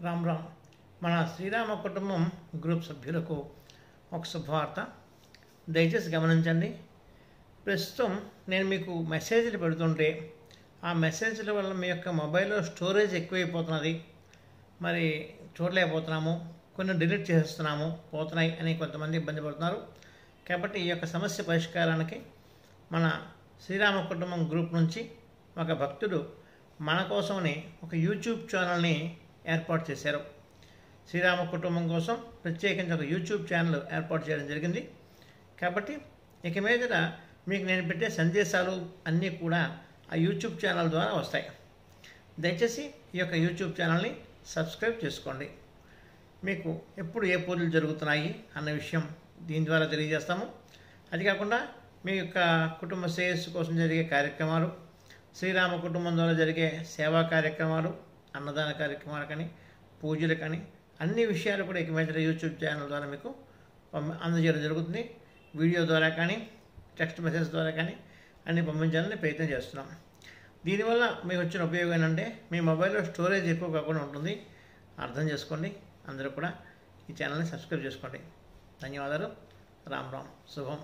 రామ్ రామ్. మన శ్రీరామ కుటుంబం గ్రూప్ సభ్యులకు ఒక శుభవార్త. దయచేసి గమనించండి. ప్రస్తుతం నేను మీకు మెసేజ్లు పెడుతుంటే ఆ మెసేజ్ల వల్ల మీ యొక్క మొబైల్లో స్టోరేజ్ ఎక్కువైపోతున్నది, మరి చూడలేకపోతున్నాము, కొన్ని డిలీట్ చేస్తున్నాము, పోతున్నాయి అని కొంతమంది ఇబ్బంది పడుతున్నారు. కాబట్టి ఈ యొక్క సమస్య పరిష్కారానికి మన శ్రీరామ కుటుంబం గ్రూప్ నుంచి ఒక భక్తుడు మన కోసమని ఒక యూట్యూబ్ ఛానల్ని ఏర్పాటు చేశారు. శ్రీరామ కుటుంబం కోసం ప్రత్యేకించి ఒక యూట్యూబ్ ఛానల్ ఏర్పాటు చేయడం జరిగింది. కాబట్టి ఇక మీదట మీకు నేను పెట్టే సందేశాలు అన్నీ కూడా ఆ యూట్యూబ్ ఛానల్ ద్వారా వస్తాయి. దయచేసి ఈ యొక్క యూట్యూబ్ ఛానల్ని సబ్స్క్రైబ్ చేసుకోండి. మీకు ఎప్పుడు ఏ పూజలు జరుగుతున్నాయి అన్న విషయం దీని ద్వారా తెలియజేస్తాము. అది కాకుండా మీ యొక్క కుటుంబ శ్రేయస్సు కోసం జరిగే కార్యక్రమాలు, శ్రీరామ కుటుంబం ద్వారా జరిగే సేవా కార్యక్రమాలు, అన్నదాన కార్యక్రమాలు కానీ, పూజలు కానీ, అన్ని విషయాలు కూడా ఇక మీద యూట్యూబ్ ఛానల్ ద్వారా మీకు అందజేయడం జరుగుతుంది. వీడియో ద్వారా కానీ, టెక్స్ట్ మెసేజ్ ద్వారా కానీ అన్ని పంపించాలని ప్రయత్నం చేస్తున్నాం. దీనివల్ల మీకు వచ్చిన ఉపయోగం ఏంటంటే మీ మొబైల్లో స్టోరేజ్ ఎక్కువ కాకుండా ఉంటుంది. అర్థం చేసుకోండి. అందరూ కూడా ఈ ఛానల్ని సబ్స్క్రైబ్ చేసుకోండి. ధన్యవాదాలు. రామ్ రామ్. శుభం.